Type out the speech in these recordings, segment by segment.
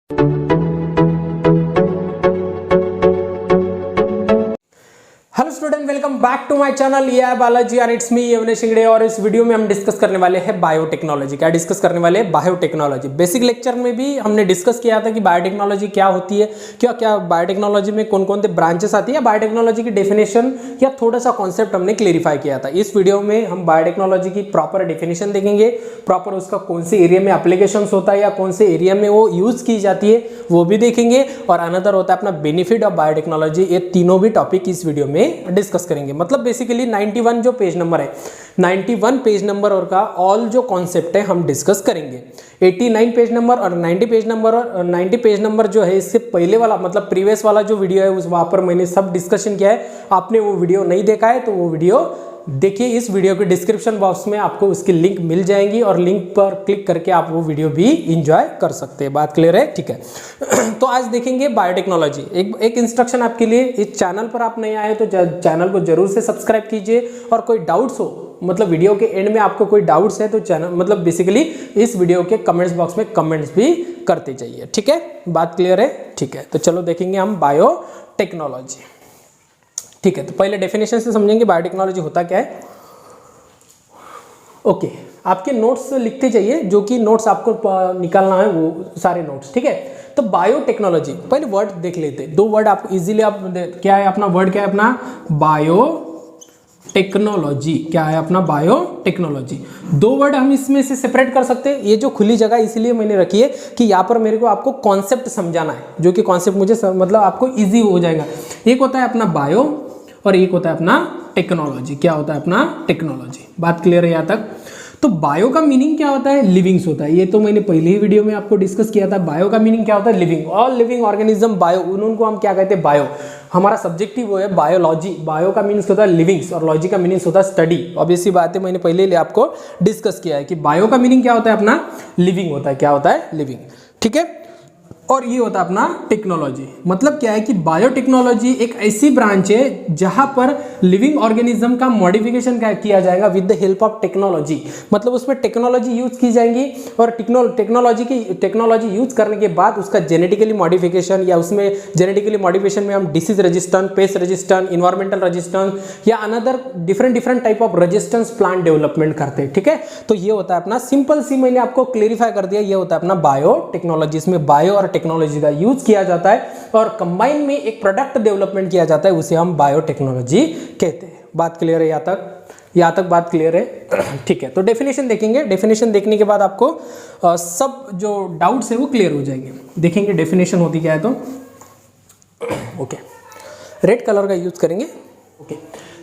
Hello student, welcome back to my channel. ये है बालाजी और इट्स मी यवनेश शिंगड़े। और इस वीडियो में हम डिस्कस करने वाले हैं बायोटेक्नोलॉजी। क्या डिस्कस करने वाले हैं? बायोटेक्नोलॉजी। बेसिक लेक्चर में भी हमने डिस्कस किया था कि बायोटेक्नोलॉजी क्या होती है, क्या क्या बायोटेक्नोलॉजी में कौन कौन से ब्रांचेस आती है, बायोटेक्नोलॉजी की डेफिनेशन या थोड़ा सा कॉन्सेप्ट हमने क्लियरिफाई किया था। इस वीडियो में हम बायोटेक्नोलॉजी की प्रॉपर डेफिनेशन देखेंगे, प्रॉपर उसका कौन से एरिया में एप्लीकेशन होता है या कौन से एरिया में वो यूज की जाती है वो भी देखेंगे। और अनदर होता है अपना बेनिफिट ऑफ बायोटेक्नोलॉजी। ये तीनों भी टॉपिक इस वीडियो में डिस्कस करेंगे। मतलब बेसिकली 91 जो पेज नंबर है, 91 पेज नंबर और का ऑल जो कॉन्सेप्ट है हम डिस्कस करेंगे। 89 पेज नंबर और 90 पेज नंबर और 90 पेज नंबर जो है इससे पहले वाला मतलब प्रीवियस वाला जो वीडियो है उस वहाँ पर मैंने सब डिस्कशन किया है। आपने वो वीडियो नहीं देखा है तो वो वीडियो देखिए। इस वीडियो के डिस्क्रिप्शन बॉक्स में आपको उसकी लिंक मिल जाएंगी और लिंक पर क्लिक करके आप वो वीडियो भी इंजॉय कर सकते हैं। बात क्लियर है? ठीक है। तो आज देखेंगे बायोटेक्नोलॉजी। एक इंस्ट्रक्शन आपके लिए, इस चैनल पर आप नए आए तो चैनल को जरूर से सब्सक्राइब कीजिए। और कोई डाउट्स हो, मतलब वीडियो के एंड में आपको कोई डाउट्स है तो चैनल मतलब बेसिकली इस वीडियो के कमेंट्स बॉक्स में कमेंट्स भी करते जाइए। ठीक है, बात क्लियर है? ठीक है, तो चलो देखेंगे हम बायोटेक्नोलॉजी। ठीक है, तो पहले डेफिनेशन से समझेंगे बायोटेक्नोलॉजी होता क्या है। ओके, आपके नोट्स लिखते जाइए, जो कि नोट्स आपको निकालना है वो सारे नोट्स। ठीक है, तो बायोटेक्नोलॉजी पहले वर्ड देख लेते हैं। दो वर्ड आप इजीली आप क्या है अपना वर्ड, क्या है अपना बायोटेक्नोलॉजी। क्या है अपना बायोटेक्नोलॉजी? दो वर्ड हम इसमें से सेपरेट कर सकते हैं। ये जो खुली जगह इसलिए मैंने रखी है कि यहाँ पर मेरे को आपको कॉन्सेप्ट समझाना है, जो कि कॉन्सेप्ट मुझे मतलब आपको इजी हो जाएगा। एक होता है अपना बायो और एक होता है अपना टेक्नोलॉजी। क्या होता है अपना? टेक्नोलॉजी। बात क्लियर है यहाँ तक? तो बायो का मीनिंग क्या होता है? लिविंग्स होता है। ये तो मैंने पहले ही वीडियो में आपको डिस्कस किया था। बायो का मीनिंग क्या होता है? Living. All living organism bio, उनको हम क्या कहते हैं? बायो। हमारा सब्जेक्ट ही वो है बायोलॉजी। बायो का मीनिंग होता है लिविंग्स और लॉजी का मीनिंग होता है स्टडी। ऑब्वियसली बात है, मैंने पहले आपको डिस्कस किया है कि बायो का मीनिंग क्या होता है? अपना लिविंग होता है। क्या होता है? लिविंग। ठीक है, और ये होता है अपना टेक्नोलॉजी। मतलब क्या है कि बायोटेक्नोलॉजी एक ऐसी ब्रांच है जहां पर लिविंग ऑर्गेनिज्म का मॉडिफिकेशन किया जाएगा with the help of technology. मतलब उसमें टेक्नोलॉजी यूज की जाएंगी और टेक्नोलॉजी यूज करने के बाद उसका जेनेटिकली मॉडिफिकेशन या उसमें जेनेटिकली मॉडिफिकेशन में हम disease resistant, pest resistant, environmental resistance या another different type of resistance plant development करते हैं। ठीक है, तो ये होता है अपना सिंपल सी, मैंने आपको क्लेरिफाई कर दिया, ये होता है अपना बायोटेक्नोलॉजी। इसमें बायो और टेक्नोलॉजी का यूज किया जाता है और कंबाइन में एक प्रोडक्ट डेवलपमेंट किया जाता है, उसे हम बायोटेक्नोलॉजी कहते हैं। बात क्लियर है यहाँ तक? यहाँ तक बात क्लियर है? ठीक है, तो डेफिनेशन देखेंगे। डेफिनेशन देखने के बाद आपको सब जो डाउट्स है वो क्लियर हो जाएंगे। देखेंगे डेफिनेशन होती क्या है। तो ओके, रेड कलर का यूज करेंगे। ओके,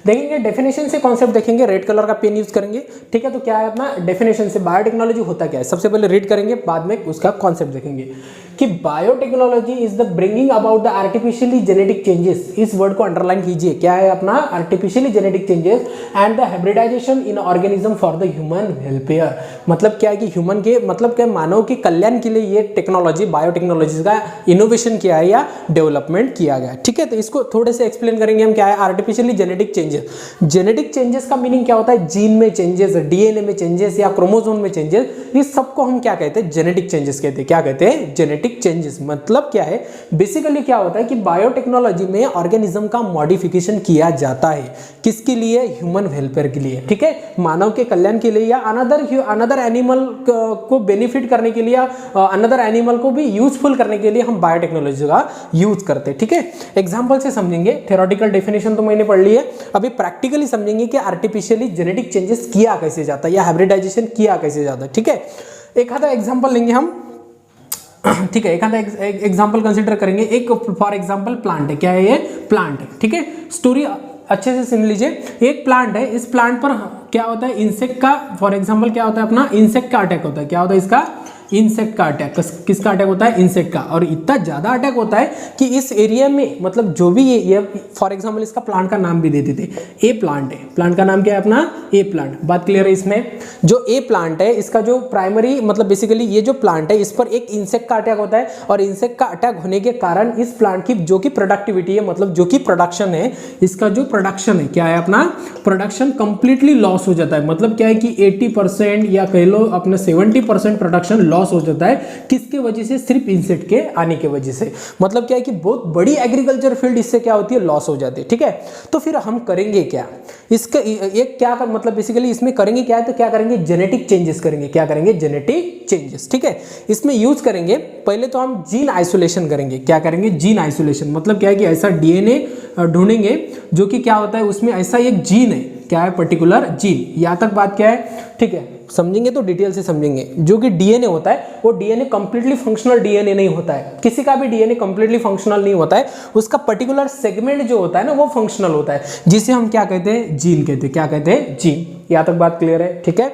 देखेंगे डेफिनेशन से कॉन्सेप्ट देखेंगे, रेड कलर का पेन यूज करेंगे। ठीक है, तो क्या है अपना डेफिनेशन से बायोटेक्नोलॉजी होता क्या है सबसे पहले रीड करेंगे, बाद में उसका कॉन्सेप्ट देखेंगे कि biotechnology is the bringing about the artificially genetic changes. इस वर्ड को अंडरलाइन कीजिए। क्या है अपना? Artificially genetic changes and the hybridization in organism for the human welfare. मतलब क्या है कि ह्यूमन के मतलब क्या मानव के कल्याण के लिए ये टेक्नोलॉजी बायोटेक्नोलॉजी का इनोवेशन किया है या डेवलपमेंट किया गया है। ठीक है, तो इसको थोड़े से एक्सप्लेन करेंगे हम। क्या है artificially genetic changes? Genetic changes का मीनिंग क्या होता है? जीन में चेंजेस, डीएनए में चेंजेस या क्रोमोसोम में चेंजेस, इस सबको हम क्या कहते हैं? जेनेटिक चेंजेस कहते हैं। क्या कहते हैं? Genetic changes. मतलब क्या है? बेसिकली क्या होता है कि बायोटेक्नोलॉजी में ऑर्गेनिज्म का मॉडिफिकेशन किया जाता है। किसके लिए? ह्यूमन वेलफेयर के लिए। ठीक है, मानव के कल्याण के लिए या अनदर एनिमल को बेनिफिट करने के लिए, अनदर एनिमल को भी यूजफुल करने के लिए हम बायोटेक्नोलॉजी का यूज करते हैं। ठीक है, एग्जांपल से समझेंगे। थ्योरेटिकल डेफिनेशन तो मैंने पढ़ ली है, अभी प्रैक्टिकली समझेंगे कि आर्टिफिशियली जेनेटिक चेंजेस किया कैसे जाता है या हाइब्रिडाइजेशन किया कैसे जाता है। ठीक है, एक आधा एग्जांपल लेंगे हम। ठीक है, एक आधा एग्जांपल कंसीडर करेंगे। एक फॉर एग्जांपल प्लांट है। क्या है ये? प्लांट है। ठीक है, स्टोरी अच्छे से सुन लीजिए। एक प्लांट है, इस प्लांट पर क्या होता है? इंसेक्ट का फॉर एग्जांपल क्या होता है अपना? इंसेक्ट का अटैक होता है। क्या होता है इसका? इंसेक्ट का अटैक। किसका अटैक होता है? इंसेक्ट का। और इतना ज्यादा अटैक होता है कि इस एरिया में मतलब जो भी ये फॉर एग्जांपल इसका प्लांट का नाम भी दे देते। ए प्लांट है। प्लांट का नाम क्या है अपना? ए प्लांट। बात क्लियर है? इसमें जो ए प्लांट है इसका जो प्राइमरी मतलब बेसिकली ये जो प्लांट है इस पर एक इंसेक्ट का अटैक होता है और इंसेक्ट का अटैक होने के कारण इस प्लांट की जो कि प्रोडक्टिविटी है मतलब जो कि प्रोडक्शन है, इसका जो प्रोडक्शन है क्या है अपना? प्रोडक्शन कंप्लीटली लॉस हो जाता है। मतलब क्या है कि 80% या कह लो अपना 70% प्रोडक्शन लॉस हो जाता है। किसके वजह से? सिर्फ इंसेक्ट के आने की वजह से। मतलब क्या है कि बहुत बड़ी एग्रीकल्चर फील्ड इससे क्या होती है? लॉस हो जाती है। ठीक है, तो फिर हम करेंगे क्या इसका? एक क्या कर, मतलब बेसिकली इसमें करेंगे क्या है? तो क्या करेंगे? जेनेटिक चेंजेस करेंगे। क्या करेंगे? Genetic changes. ठीक है, इसमें यूज करेंगे पहले तो हम जीन आइसोलेशन करेंगे। क्या करेंगे? Gene isolation. मतलब क्या है कि ऐसा डीएनए ढूंढेंगे जो कि क्या होता है उसमें ऐसा एक जीन है, क्या है? Particular gene. यहाँ तक बात क्या है? ठीक है, समझेंगे तो डिटेल से समझेंगे। जो कि डीएनए होता है वो डीएनए कंप्लीटली फंक्शनल डीएनए नहीं होता है। किसी का भी डीएनए कंप्लीटली फंक्शनल नहीं होता है, उसका पर्टिकुलर सेगमेंट जो होता है ना वो फंक्शनल होता है, जिसे हम क्या कहते हैं? जीन कहते हैं। क्या कहते हैं? जीन। यहाँ तक बात क्लियर है? ठीक है,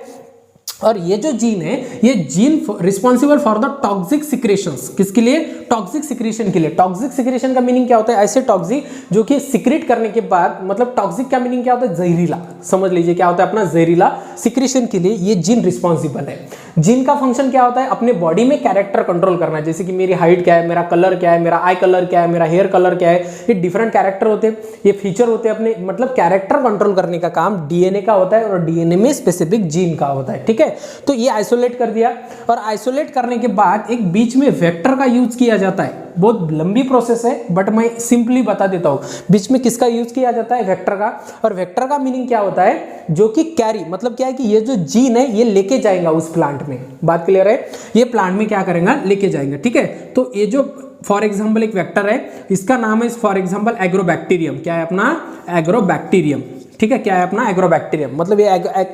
और ये जो जीन है ये gene responsible for the toxic secretions. किसके लिए? टॉक्सिक सिक्रेशन के लिए। टॉक्सिक सिक्रेशन का मीनिंग क्या होता है? ऐसे टॉक्सिक जो कि सिक्रेट करने के बाद, मतलब टॉक्सिक का मीनिंग क्या होता है? जहरीला। समझ लीजिए क्या होता है अपना जहरीला सिक्रेशन के लिए ये जीन रिस्पॉन्सिबल है। जीन का फंक्शन क्या होता है? अपने बॉडी में कैरेक्टर कंट्रोल करना। जैसे कि मेरी हाइट क्या है, मेरा कलर क्या है, मेरा आई कलर क्या है, मेरा हेयर कलर क्या है, ये डिफरेंट कैरेक्टर होते हैं, ये फीचर होते हैं अपने, मतलब कैरेक्टर कंट्रोल करने का काम डीएनए का होता है और डीएनए में स्पेसिफिक जीन का होता है। ठीक है, तो ये आइसोलेट कर दिया और आइसोलेट करने के बाद एक बीच में वेक्टर का यूज किया जाता है। बहुत लंबी प्रोसेस है बट मैं सिंपली बता देता हूं। बीच में किसका यूज किया जाता है? वेक्टर का। और वेक्टर का मीनिंग क्या होता है? जो कि कैरी, मतलब क्या है कि ये जो जीन है ये लेके जाएगा उस प्लांट में। बात क्लियर है? ये प्लांट में क्या करेगा? लेके जाएंगे। ठीक है, तो ये जो फॉर एग्जाम्पल एक वेक्टर है, इसका नाम है फॉर एग्जाम्पल एग्रोबैक्टीरियम। क्या है अपना? एग्रोबैक्टीरियम। ठीक है, क्या है अपना? एग्रोबैक्टीरियम। मतलब ये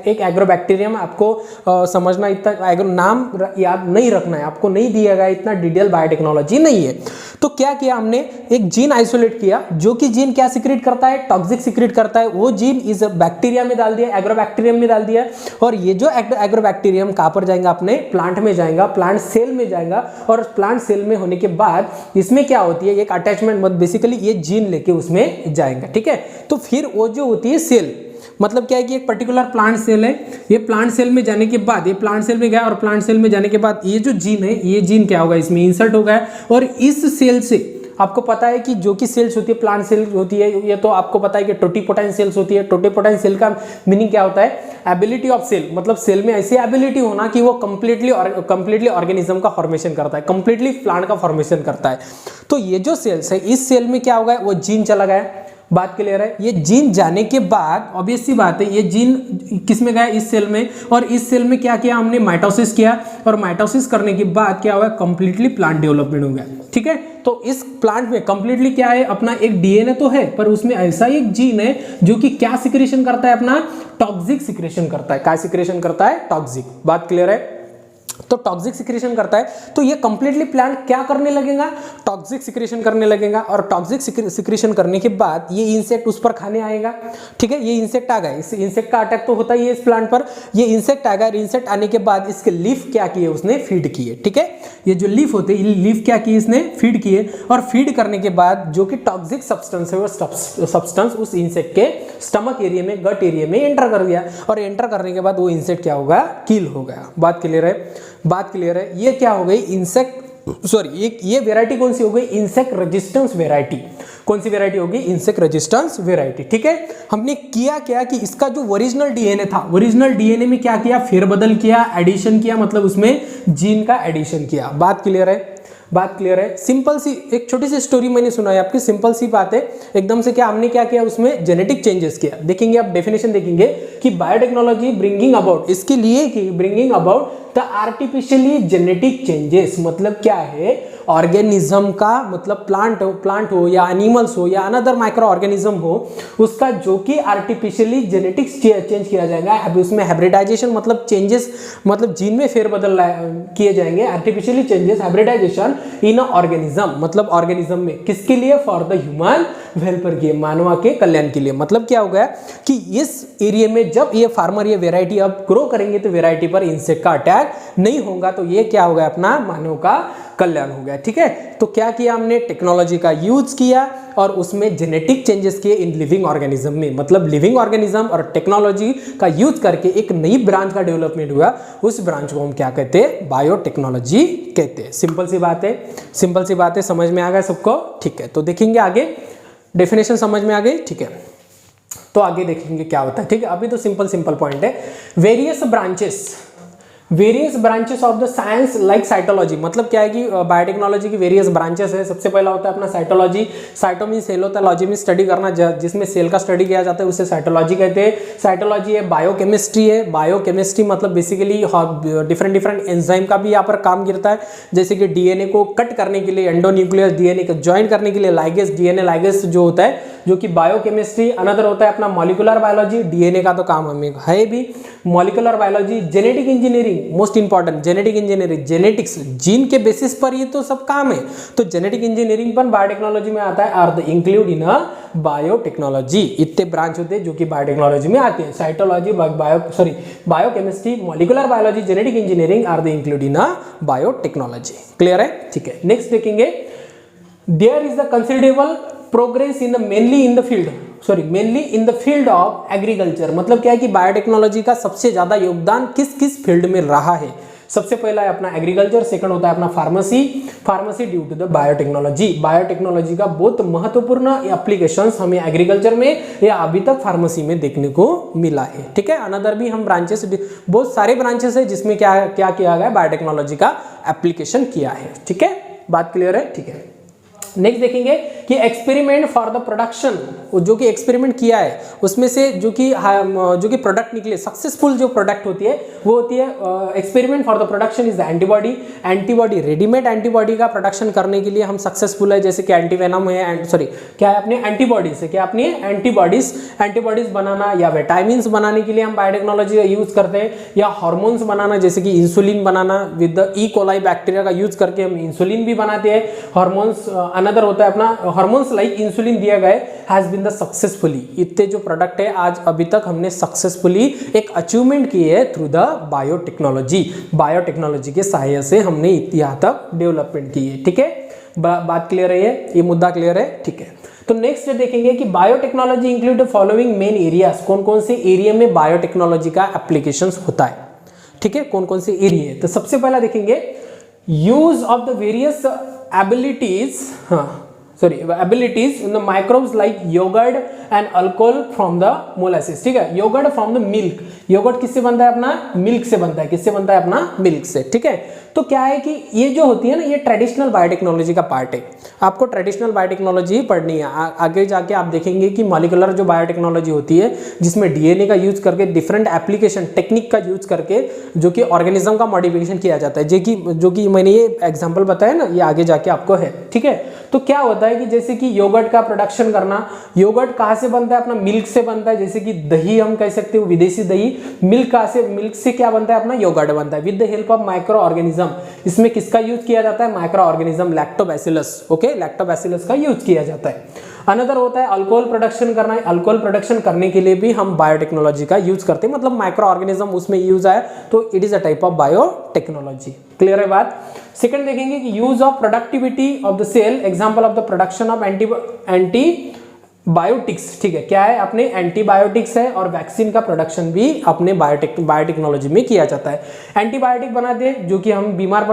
एक एग्रोबैक्टीरियम आपको समझना, इतना नाम याद नहीं रखना है, आपको नहीं दिया गया, इतना डिटेल बायोटेक्नोलॉजी नहीं है। तो क्या किया हमने? एक जीन आइसोलेट किया जो कि जीन क्या सिक्रेट करता है? टॉक्सिक सिक्रेट करता है। वो जीन इस बैक्टीरिया में डाल दिया, एग्रोबैक्टीरियम में डाल दिया, और ये जो एग्रोबैक्टीरियम कहां पर जाएगा? अपने प्लांट में जाएगा, प्लांट सेल में जाएगा, और प्लांट सेल में होने के बाद इसमें क्या होती है? एक अटैचमेंट, बेसिकली ये जीन लेके उसमें जाएगा। ठीक है, तो फिर वो जो होती है सेल, मतलब क्या है कि एक पर्टिकुलर प्लांट सेल है, ये प्लांट सेल में जाने के बाद, ये प्लांट सेल में गया और प्लांट सेल में जाने के बाद ये जो जीन है, ये जीन क्या होगा? इसमें इंसर्ट हो गया। और इस सेल से आपको पता है कि जो कि सेल्स होती है, प्लांट सेल होती है, ये तो आपको पता है कि टोटिपोटेंट सेल्स होती है। टोटिपोटेंट सेल का मीनिंग क्या होता है? एबिलिटी ऑफ सेल, मतलब सेल में ऐसी एबिलिटी होना कि वो कंप्लीटली ऑर्गेनिज्म का फॉर्मेशन करता है, कंप्लीटली प्लांट का फॉर्मेशन करता है। तो ये जो सेल्स है, इस सेल में क्या होगा? वो जीन चला गया। बात क्लियर है? ये जीन जाने के बाद ऑब्वियस सी बात है, ये जीन किस में गया? इस सेल में। और इस सेल में क्या किया हमने? माइटोसिस किया, और माइटोसिस करने के बाद क्या हुआ? कंप्लीटली प्लांट डेवलपमेंट हो गया। ठीक है, तो इस प्लांट में कंप्लीटली क्या है? अपना एक डीएनए तो है, पर उसमें ऐसा एक जीन है जो कि क्या सिक्रेशन करता है? अपना टॉक्सिक सिक्रेशन करता है। क्या सिक्रेशन करता है? टॉक्सिक। बात क्लियर है? तो टॉक्सिक सिक्रेशन करता है, तो ये कंप्लीटली प्लांट क्या करने लगेगा? टॉक्सिक सिक्रेशन करने लगेगा। और टॉक्सिक सिक्रेशन करने के बाद ये इंसेक्ट उस पर खाने आएगा। ठीक है, ये इंसेक्ट आ गए, इस इंसेक्ट का अटैक तो होता ही है इस प्लांट पर। ये इंसेक्ट आ गया, इंसेक्ट आने के बाद इसके लीफ क्या किए? उसने फीड किए। ठीक है, ये जो लीफ होते हैं, लीफ क्या किए? इसने फीड किए, और फीड करने के बाद जो कि टॉक्सिक सब्सटेंस है, वो सब्सटेंस उस इंसेक्ट के स्टमक एरिया में, गट एरिया में एंटर कर गया, और एंटर करने के बाद वो इंसेक्ट क्या होगा? किल हो गया। बात क्लियर है? बात क्लियर है? ये क्या हो गई? इंसेक्ट, सॉरी, ये वेराइटी कौन सी हो गई? Insect resistance variety. कौन सी वेराइटी होगी? Insect resistance variety. ठीक है, हमने किया क्या कि इसका जो ओरिजिनल डीएनए था, ओरिजिनल डीएनए में क्या किया? फेरबदल किया, एडिशन किया, मतलब उसमें जीन का एडिशन किया। बात क्लियर है? बात क्लियर है? सिंपल सी एक छोटी सी स्टोरी मैंने सुनाई आपकी, सिंपल सी बात है एकदम से। क्या हमने क्या किया? उसमें जेनेटिक चेंजेस किया। देखेंगे आप डेफिनेशन देखेंगे कि बायोटेक्नोलॉजी ब्रिंगिंग अबाउट, इसके लिए कि bringing about the artificially genetic changes, मतलब क्या है? ऑर्गेनिज्म का, मतलब प्लांट हो या एनिमल्स हो या अनदर माइक्रो ऑर्गेनिज्म हो, उसका जो कि आर्टिफिशियली जेनेटिक्स चेंज किया जाएगा, उसमें हाइब्रिडाइजेशन, मतलब चेंजेस, मतलब जीन में फेरबदल किए जाएंगे, artificially changes, hybridization in organism, मतलब ऑर्गेनिज्म में। किसके लिए? फॉर द ह्यूमन वेलफेयर के, मानवा के कल्याण के लिए। मतलब क्या हो गया कि इस एरिया में जब ये फार्मर ये वेराइटी अब ग्रो करेंगे तो वेराइटी पर इंसेक्ट का अटैक नहीं होगा, तो ये क्या हो गया? अपना मानव का कल्याण हो गया। ठीक है, तो क्या किया हमने? टेक्नोलॉजी का यूज किया और उसमें जेनेटिक चेंजेस किए इन लिविंग ऑर्गेनिज्म में, मतलब लिविंग ऑर्गेनिज्म और टेक्नोलॉजी का यूज करके एक नई ब्रांच का डेवलपमेंट हुआ। उस ब्रांच को हम क्या कहते हैं? बायोटेक्नोलॉजी कहते हैं। सिंपल सी बात है, सिंपल सी बात है, समझ में आ गया सबको? ठीक है, तो देखेंगे आगे, डेफिनेशन समझ में आ गई? ठीक है, तो आगे देखेंगे क्या होता है। ठीक है, अभी तो सिंपल पॉइंट है। Various branches, various branches of the science like cytology, मतलब क्या है कि बायोटेक्नोलॉजी की वेरियस ब्रांचेस है। सबसे पहला होता है अपना साइटोलॉजी, साइटो मीन सेल होता है, लॉजी में स्टडी करना, जिसमें सेल का स्टडी किया जाता है उसे साइटोलॉजी कहते हैं। साइटोलॉजी है, बायोकेमिस्ट्री है, बायोकेमिस्ट्री मतलब बेसिकली डिफरेंट एंजाइम का भी यहाँ पर काम गिरता है, जैसे कि डीएनए को कट करने के लिए, एंडोन्यूक्लियस डीएनए को ज्वाइन करने के लिए लाइगेस, डीएनए लाइगेस जो होता है, जो कि बायोकेमिस्ट्री। अनदर होता है अपना मॉलिक्यूलर बायोलॉजी, डीएनए का तो काम हमें है भी, molecular biology. Genetic engineering most important, genetic engineering, genetics gene के बेसिस पर ये तो सब काम है, तो जेनेटिक इंजीनियरिंग पर बायोटेक्नोलॉजी में आता है। Are the include in a biotechnology, इतने ब्रांच होते हैं जो कि बायोटेक्नोलॉजी में आते हैं। Cytology, biochemistry, molecular biology, genetic engineering are the include in a biotechnology. Clear है? ठीक है, नेक्स्ट देखेंगे, there is the considerable progress in mainly in the field of agriculture, मतलब क्या है कि बायोटेक्नोलॉजी का सबसे ज्यादा योगदान किस किस फील्ड में रहा है। सबसे पहला है अपना एग्रीकल्चर, सेकंड होता है अपना pharmacy due to the biotechnology. Biotechnology का बहुत महत्वपूर्ण एप्लीकेशंस हमें एग्रीकल्चर में या अभी तक फार्मेसी में देखने को मिला है। ठीक है, अनदर भी हम ब्रांचेस, बहुत सारे ब्रांचेस है जिसमें क्या क्या किया गया, बायोटेक्नोलॉजी का एप्लीकेशन किया है। ठीक है, बात क्लियर है? ठीक है, नेक्स्ट देखेंगे कि एक्सपेरिमेंट फॉर द प्रोडक्शन, जो कि एक्सपेरिमेंट किया है उसमें से जो कि प्रोडक्ट निकले, सक्सेसफुल जो प्रोडक्ट होती है वो होती है experiment for the production is the antibody. Readymade antibody का प्रोडक्शन करने के लिए हम सक्सेसफुल है, जैसे कि एंटीवेनम है, क्या है अपने एंटीबॉडीज है, क्या अपनी एंटीबॉडीज बनाना या विटामिन्स बनाने के लिए हम बायोटेक्नोलॉजी का यूज करते हैं, या हार्मोन्स बनाना जैसे कि insulin banana, with the E coli bacteria का यूज करके हम इंसुलिन भी बनाते हैं। हार्मोन्स अनदर होता है अपना हार्मोन्स लाइक इंसुलिन दिया गया हैज बीन द सक्सेसफुली। इतने जो प्रोडक्ट है आज अभी तक हमने सक्सेसफुली एक अचीवमेंट की है थ्रू द बायोटेक्नोलॉजी के सहायता से हमने यहाँ तक डेवलपमेंट की है। ठीक है, बात क्लियर है, ये मुद्दा क्लियर है? ठीक है, तो नेक्स्ट देखेंगे कि biotechnology include the following main areas, कौन कौन से एरिया में बायोटेक्नोलॉजी का एप्लीकेशन होता है। ठीक है, कौन कौन से एरिया है, तो सबसे पहला देखेंगे use of the various abilities in the microbes like yogurt and alcohol from the molasses। ठीक है, yogurt from the milk, yogurt किससे बनता है अपना, मिल्क से बनता है, किससे बनता है अपना, मिल्क से। ठीक है, तो क्या है कि ये जो होती है ना, ये ट्रेडिशनल बायोटेक्नोलॉजी का पार्ट है, आपको ट्रेडिशनल बायोटेक्नोलॉजी ही पढ़नी है। आगे जाके आप देखेंगे कि मॉलिक्यूलर जो बायोटेक्नोलॉजी होती है जिसमें डीएनए का यूज करके डिफरेंट एप्लीकेशन टेक्निक का यूज करके जो कि ऑर्गेनिज्म का मॉडिफिकेशन किया जाता है, जो कि मैंने ये एग्जांपल बताया ना, ये आगे जाके आपको है। ठीक है, तो क्या होता है कि जैसे कि योगर्ट का प्रोडक्शन करना, योगर्ट कहाँ से बनता है, अपना मिल्क से बनता है, जैसे कि दही हम कह सकते हो विदेशी दही, मिल्क से क्या बनता है, अपना योगर्ट बनता है with the help of micro organism. इसमें किसका यूज किया जाता है, micro organism, lactobacillus. Okay, lactobacillus का यूज किया जाता है। अनदर होता है अल्कोहल प्रोडक्शन करना है, अल्कोहल प्रोडक्शन करने के लिए भी हम बायोटेक्नोलॉजी का यूज करते हैं, मतलब माइक्रो ऑर्गेनिज्म उसमें यूज आया, तो it is a type of biotechnology. Clear है बात? सेकंड देखेंगे कि use of productivity of the cell, example of the production of antibiotics. ठीक है, क्या है, अपने एंटीबायोटिक्स है, और वैक्सीन का प्रोडक्शन भी अपने बायोटेक्नोलॉजी में किया जाता है। एंटीबायोटिक बनाते हैं जो कि हम बीमार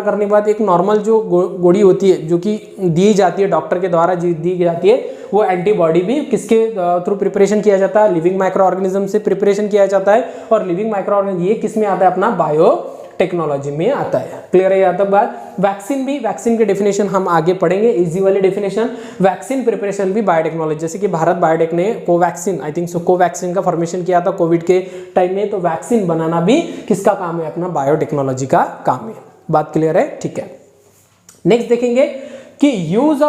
करने के बाद एक नॉर्मल जो गोली होती है जो कि दी जाती है डॉक्टर के द्वारा दी जाती है, वो एंटीबॉडी भी किसके थ्रू प्रिपरेशन किया जाता है, लिविंग माइक्रो ऑर्गेनिज्म से प्रिपरेशन किया जाता है। और लिविंग माइक्रो ऑर्गेनिज्म ये किस में आता है, अपना बायोटेक्नोलॉजी में आता है। क्लियर है यहाँ तक बात? वैक्सीन के डेफिनेशन हम आगे पढ़ेंगे, इजी वाले डेफिनेशन। वैक्सीन प्रिपरेशन भी बायोटेक्नोलॉजी, जैसे कि भारत बायोटेक ने Covaxin, I think so Covaxin का फॉर्मेशन किया था कोविड के टाइम में, तो वैक्सीन बनाना भी किसका काम है, अपना बायोटेक्नोलॉजी का काम है। बात क्लियर है? ठीक है, नेक्स्ट देखेंगे कि use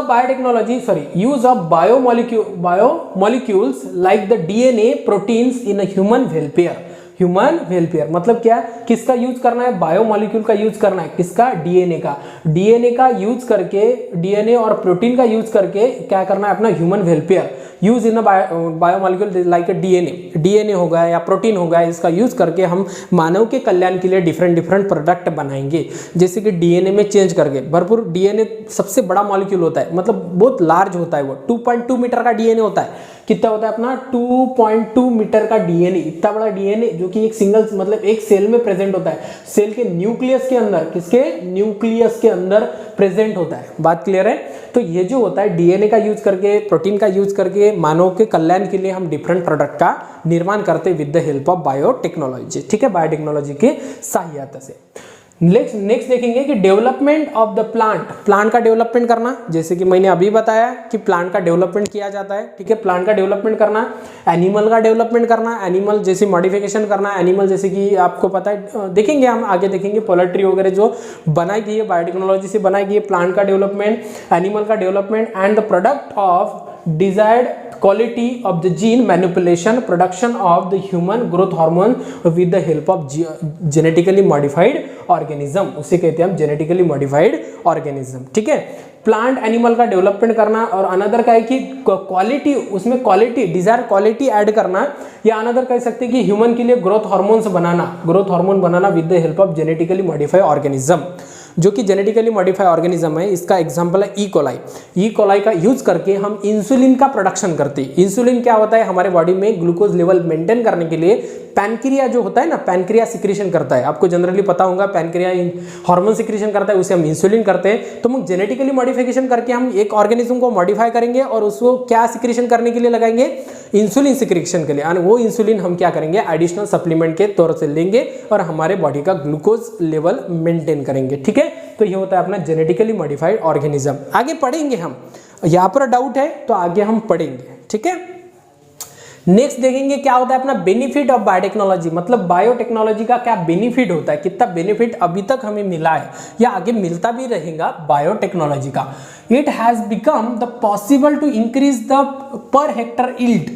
of biomolecules like the DNA proteins in human welfare. मतलब क्या, किसका यूज करना है, बायोमोलिक्यूल का यूज करना है, किसका, डीएनए का यूज करके, डीएनए और प्रोटीन का यूज करके क्या करना है, अपना human welfare. Use in biomolecule like DNA हो गया या प्रोटीन हो गया, इसका यूज करके हम मानव के कल्याण के लिए डिफरेंट प्रोडक्ट बनाएंगे। जैसे कि डीएनए में चेंज करके, भरपूर डीएनए सबसे बड़ा मॉलिक्यूल होता है, मतलब बहुत लार्ज होता है, वो 2.2 मीटर का डीएनए होता है। कितना होता है अपना 2.2 मीटर का डीएनए, इतना बड़ा डीएनए जो कि एक सिंगल मतलब एक सेल में प्रेजेंट होता है, सेल के न्यूक्लियस के अंदर, किसके न्यूक्लियस के अंदर प्रेजेंट होता है। बात क्लियर है? तो ये जो होता है डीएनए का यूज करके, प्रोटीन का यूज करके मानव के कल्याण के लिए हम डिफरेंट प्रोडक्ट का निर्माण करते with the help of biotechnology, ठीक है, बायोटेक्नोलॉजी की सहायता से। नेक्स्ट देखेंगे कि डेवलपमेंट ऑफ द प्लांट का डेवलपमेंट करना, जैसे कि मैंने अभी बताया कि प्लांट का डेवलपमेंट किया जाता है, ठीक है, प्लांट का डेवलपमेंट करना, एनिमल का डेवलपमेंट करना, एनिमल जैसे मॉडिफिकेशन करना, एनिमल जैसे कि आपको पता है, देखेंगे हम आगे देखेंगे पोल्ट्री वगैरह जो बनाई गई है बायोटेक्नोलॉजी से बनाई गई है, प्लांट का डेवलपमेंट, एनिमल का development and the product of desired quality of the gene manipulation, production of the human growth hormone with the help of genetically modified organism, उसे कहते हैं हम genetically modified organism, ठीक है। प्लांट एनिमल का development करना, और अनदर का है कि क्वालिटी, उसमें क्वालिटी डिजायर क्वालिटी ऐड करना, या अनदर कह सकते हैं कि ह्यूमन के लिए growth hormones banana, growth hormone banana with the help of genetically modified organism, जो कि जेनेटिकली मॉडिफाइड ऑर्गेनिज्म है। इसका एग्जांपल है ई कोलाई का यूज करके हम इंसुलिन का प्रोडक्शन करते हैं। इंसुलिन क्या होता है, हमारे बॉडी में ग्लूकोज लेवल मेंटेन करने के लिए पैनक्रिया जो होता है ना, पैनक्रिया सिक्रीशन करता है, आपको जनरली पता होगा, पैनक्रिया हार्मोन सिक्रीशन करता है, उसे हम इंसुलिन करते हैं। तो हम जेनेटिकली मॉडिफिकेशन करके हम एक ऑर्गेनिज्म को मॉडिफाई करेंगे और उसको क्या सिक्रीशन करने के लिए लगाएंगे, इंसुलिन सिक्रीशन के लिए, और वो इंसुलिन हम क्या करेंगे, एडिशनल सप्लीमेंट के तौर से लेंगे और हमारे बॉडी का ग्लूकोज लेवल मेंटेन करेंगे, ठीक है। तो ये होता है अपना जेनेटिकली मॉडिफाइड ऑर्गेनिज्म। आगे पढ़ेंगे हम, यहाँ पर डाउट है तो आगे हम पढ़ेंगे, ठीक है। नेक्स्ट देखेंगे क्या होता है अपना बेनिफिट ऑफ बायोटेक्नोलॉजी, मतलब बायोटेक्नोलॉजी का क्या बेनिफिट होता है, कितना बेनिफिट अभी तक हमें मिला है या आगे मिलता भी रहेगा बायोटेक्नोलॉजी का। It has become the possible to increase the per hectare yield,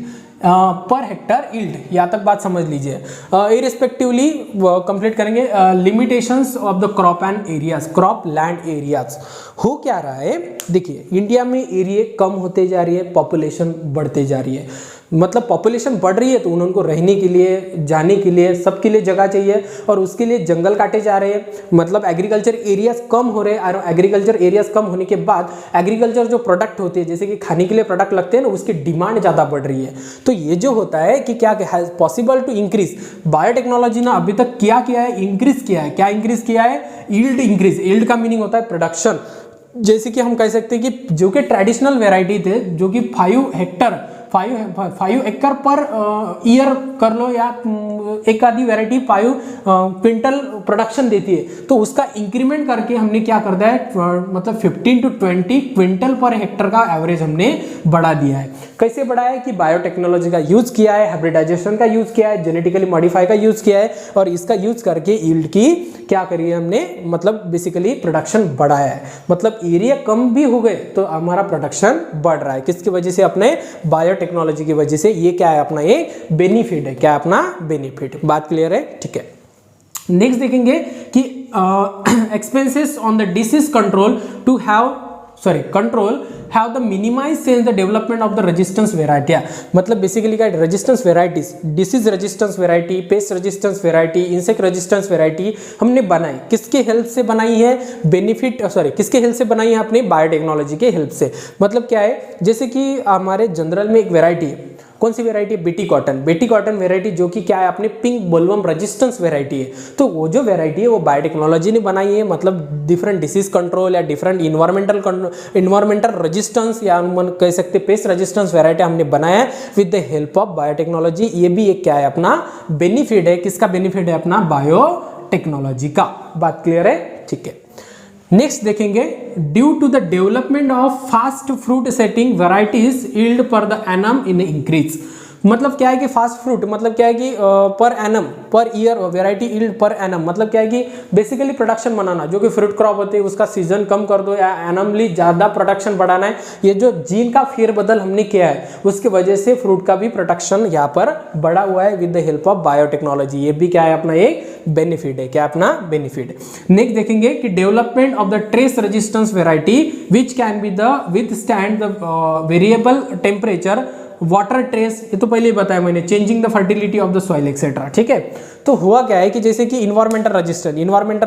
यहाँ तक बात समझ लीजिए। इरिस्पेक्टिवली कंप्लीट करेंगे limitations of the crop and areas, crop land areas. हो क्या रहा है, देखिए इंडिया में एरिया कम होते जा रही है, पॉपुलेशन बढ़ते जा रही है, मतलब पॉपुलेशन बढ़ रही है तो उनको रहने के लिए, जाने के लिए, सबके लिए जगह चाहिए, और उसके लिए जंगल काटे जा रहे हैं, मतलब एग्रीकल्चर एरियाज कम हो रहे हैं। और एग्रीकल्चर एरियाज कम होने के बाद एग्रीकल्चर जो प्रोडक्ट होते हैं, जैसे कि खाने के लिए प्रोडक्ट लगते हैं ना, उसकी डिमांड ज़्यादा बढ़ रही है। तो ये जो होता है कि क्या है पॉसिबल टू इंक्रीज, बायोटेक्नोलॉजी ने अभी तक क्या किया है, इंक्रीज किया है। क्या इंक्रीज किया है, यील्ड इंक्रीज। यील्ड का मीनिंग होता है प्रोडक्शन। जैसे कि हम कह सकते हैं कि जो कि ट्रेडिशनल वेराइटी थे, जो कि 5 एकड़ पर ईयर कर लो, या एक आधी वेराइटी 5 क्विंटल प्रोडक्शन देती है, तो उसका इंक्रीमेंट करके हमने क्या कर दिया है, मतलब 15 to 20 क्विंटल पर हेक्टर का एवरेज हमने बढ़ा दिया है। कैसे बढ़ाया है कि बायोटेक्नोलॉजी का यूज किया है, हाइब्रिडाइजेशन का यूज किया है, जेनेटिकली मॉडिफाई का यूज किया है, और इसका यूज करके यील्ड की क्या करी है हमने, मतलब बेसिकली प्रोडक्शन बढ़ाया है। मतलब एरिया कम भी हो गए तो हमारा प्रोडक्शन बढ़ रहा है, किसकी वजह से, अपने बायोटेक्नोलॉजी की वजह से। ये क्या है अपना, ये बेनिफिट है, क्या अपना बेनिफिट। बात क्लियर है, ठीक है। नेक्स्ट देखेंगे कि expenses on the disease control to control have the minimise sense the development of the resistance variety. मतलब बेसिकली क्या, resistance varieties, disease resistance variety, pest resistance variety, insect resistance variety हमने बनाई, किसके हेल्प से बनाई है, किसके हेल्प से बनाई है, अपने बायोटेक्नोलॉजी के हेल्प से। मतलब क्या है, जैसे कि हमारे जनरल में एक वेराइटी है, कौन सी वेराइटी है, बेटी कॉटन वेराइटी, जो कि क्या है, अपने पिंक बोलवर्म रेजिस्टेंस वेराइटी है। तो वो जो वेराइटी है वो बायोटेक्नोलॉजी ने बनाई है, मतलब डिफरेंट डिसीज कंट्रोल या डिफरेंट इन्वायरमेंटल रेजिस्टेंस, या कह सकते पेस्ट रेजिस्टेंस वेराइटी हमने बनाया है with the help of biotechnology. ये भी एक क्या है, अपना बेनिफिट है। किसका बेनिफिट है, अपना बायोटेक्नोलॉजी का। बात क्लियर है, ठीक है। नेक्स्ट देखेंगे, due to the development of fast fruit setting varieties yield पर द एनम इन इंक्रीज। मतलब क्या है कि फास्ट फ्रूट, मतलब क्या है कि per annum, per year variety yield per annum, मतलब क्या है कि बेसिकली प्रोडक्शन बनाना, जो कि फ्रूट क्रॉप होती है उसका सीजन कम कर दो, या एनमली ज़्यादा प्रोडक्शन बढ़ाना है। ये जो जीन का फेरबदल हमने किया है उसकी वजह से फ्रूट का भी प्रोडक्शन यहाँ पर बढ़ा हुआ है with the help of biotechnology. ये भी क्या है, अपना एक बेनिफिट है। क्या अपना बेनिफिट। नेक्स्ट देखेंगे कि development of the trace resistance variety which can be the with stand the variable temperature, water trace, ये तो पहले ही बताया मैंने, changing the fertility of the soil etcetera, ठीक है। तो हुआ क्या है कि जैसे कि इन्वायरमेंटल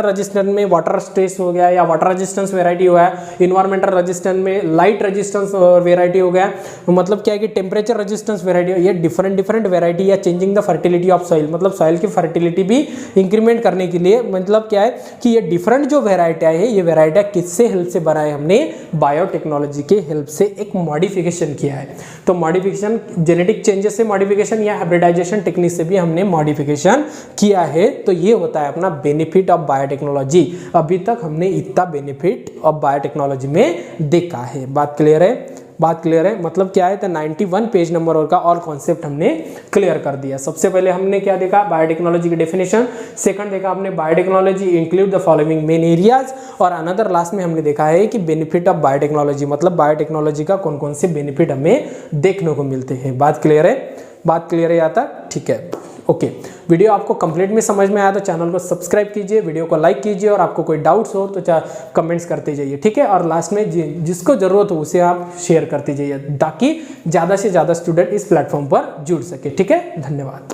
रजिस्टेंस में वाटर स्ट्रेस हो गया या वाटर रेजिस्टेंस वेराइटी हुआ है, इन्वायरमेंटल रजिस्टेंस में लाइट रेजिस्टेंस वेराइटी हो गया, मतलब क्या है कि टेम्परेचर रेजिस्टेंस वेराइटी, ये डिफरेंट वेराइटी या changing the fertility of soil, मतलब सॉइल की फर्टिलिटी भी इंक्रीमेंट करने के लिए, मतलब क्या है कि ये डिफरेंट जो वेराइटियाँ है, ये वेराइटियाँ किससे हेल्प से बनाए हमने, बायोटेक्नोलॉजी के हेल्प से एक मॉडिफिकेशन किया है। तो मॉडिफिकेशन जेनेटिक चेंजेस से मॉडिफिकेशन या हाइब्रिडाइजेशन टेक्निक से भी हमने मॉडिफिकेशन किया है। तो ये होता है अपना बेनिफिट ऑफ बायोटेक्नोलॉजी। अभी तक हमने इतना बेनिफिट ऑफ बायोटेक्नोलॉजी में देखा है। बात क्लियर है? बात क्लियर है? मतलब क्या है, तो 91 पेज नंबर और का ऑल कॉन्सेप्ट हमने क्लियर कर दिया। सबसे पहले हमने क्या देखा, बायोटेक्नोलॉजी की डेफिनेशन। सेकंड देखा हमने biotechnology include the following main areas, और अनदर लास्ट में हमने देखा है कि बेनिफिट ऑफ बायोटेक्नोलॉजी, मतलब बायोटेक्नोलॉजी का कौन कौन से बेनिफिट हमें देखने को मिलते हैं। बात क्लियर है? बात क्लियर है? आता ठीक है, ओके। वीडियो आपको कंप्लीट में समझ में आया तो चैनल को सब्सक्राइब कीजिए, वीडियो को लाइक कीजिए, और आपको कोई डाउट्स हो तो कमेंट्स करते जाइए, ठीक है। और लास्ट में जिसको ज़रूरत हो उसे आप शेयर करते जाइए, ताकि ज़्यादा से ज़्यादा स्टूडेंट इस प्लेटफॉर्म पर जुड़ सके, ठीक है। धन्यवाद।